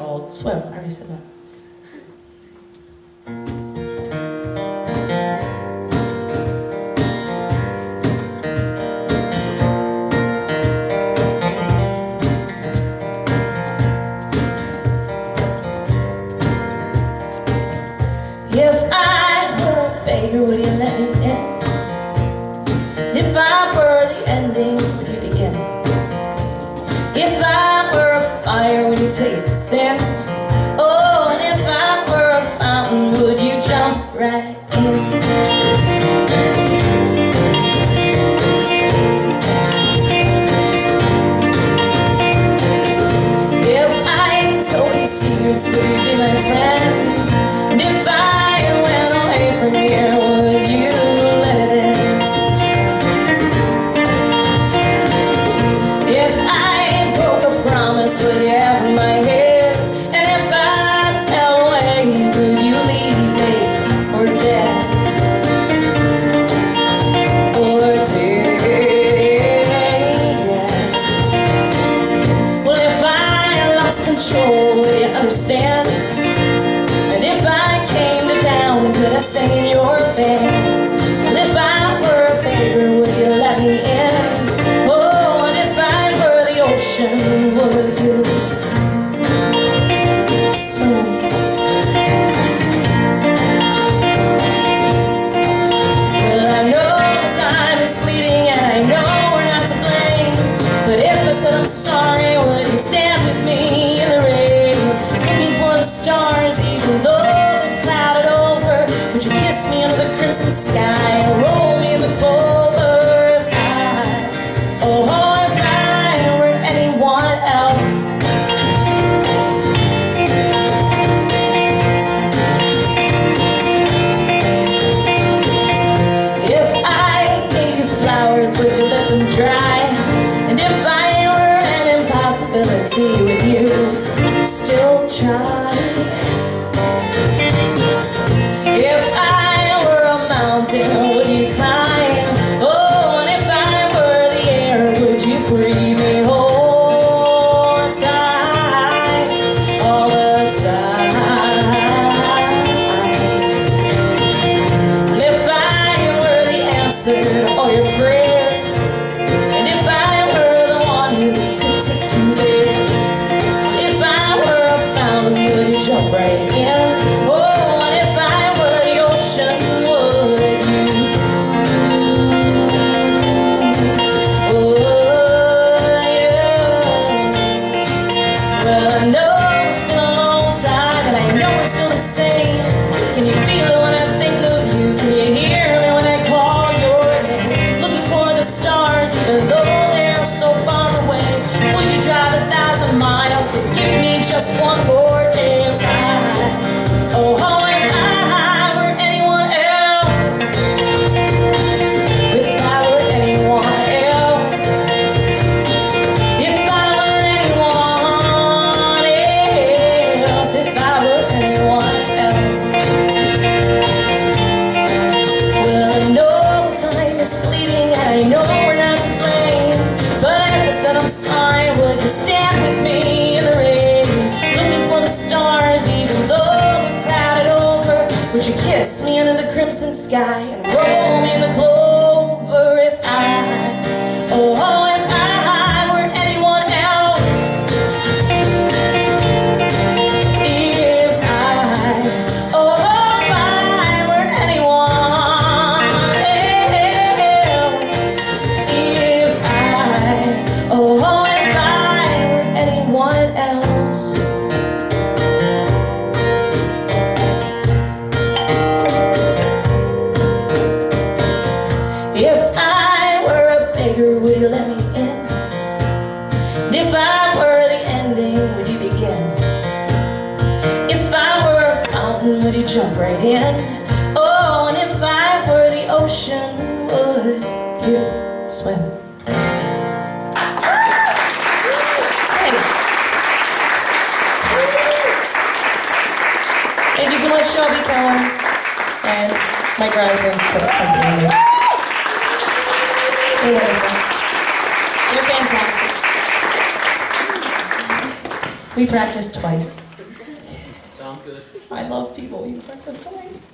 called Swim. I already said that. If I were a beggar, would you let me in? If I were the ending, would you begin? If I were a fire, would you taste the sin? Oh, and if I were a fountain, would you jump right in? If I told you secrets, would you be my friend? And if I went away from here, would you let it in? If I broke a promise, would you have my head? And if I fell away, would you leave me for dead? For dead, yeah. Well, if I lost control, would you understand? And if I came to town, could I sing in your band? And if I were a beggar, would you let me in? Oh, and if I were the ocean, would you swim? Well, I know the time is fleeting and I know we're not to blame, but if I said I'm sorry, would you stand with me in the rain, looking for the stars even though they're clouded over? Would you kiss me under the crimson sky and roll me in the clover? If I, oh, if I were anyone else? If I gave you flowers, would you let them dry? And if I were an impossibility, would you still try? If I were a mountain, would you climb? Oh, and if I were the air, would you breathe me all the time? All the time. And if I were the answer to all your prayers, and if I were the one who could take you there, if I were a fountain, would you jump right in? Oh, and if I were the ocean, would you? Oh, yeah. Well, I know it's been a long time, and I know we're still the same. Can you feel it when I think of you? Can you hear me when I call your name? Looking for the stars, even though they're so far away. Will you drive 1,000 miles to give me just one more day? If I, oh, if I were anyone else, if I were anyone else, if I were anyone else, if I were anyone else. Well, I know the time is fleeting and I know we're not to blame, but if I said I'm sorry, would you stand with me in the rain, looking for the stars even though they're clouded over? Would you kiss me under the crimson sky and roll me in the clover? If I, oh, if I were anyone else, if I, oh, if I were anyone else, if I, oh, if I were anyone else. If I were a beggar, would you let me in? And if I were the ending, would you begin? If I were a fountain, would you jump right in? Oh, and if I were the ocean, would you swim? Thank you so much, Shelby, Keller, and Mike Reisman for accompanying me. You're fantastic. We practiced twice. sound good. I love people eat breakfast toys.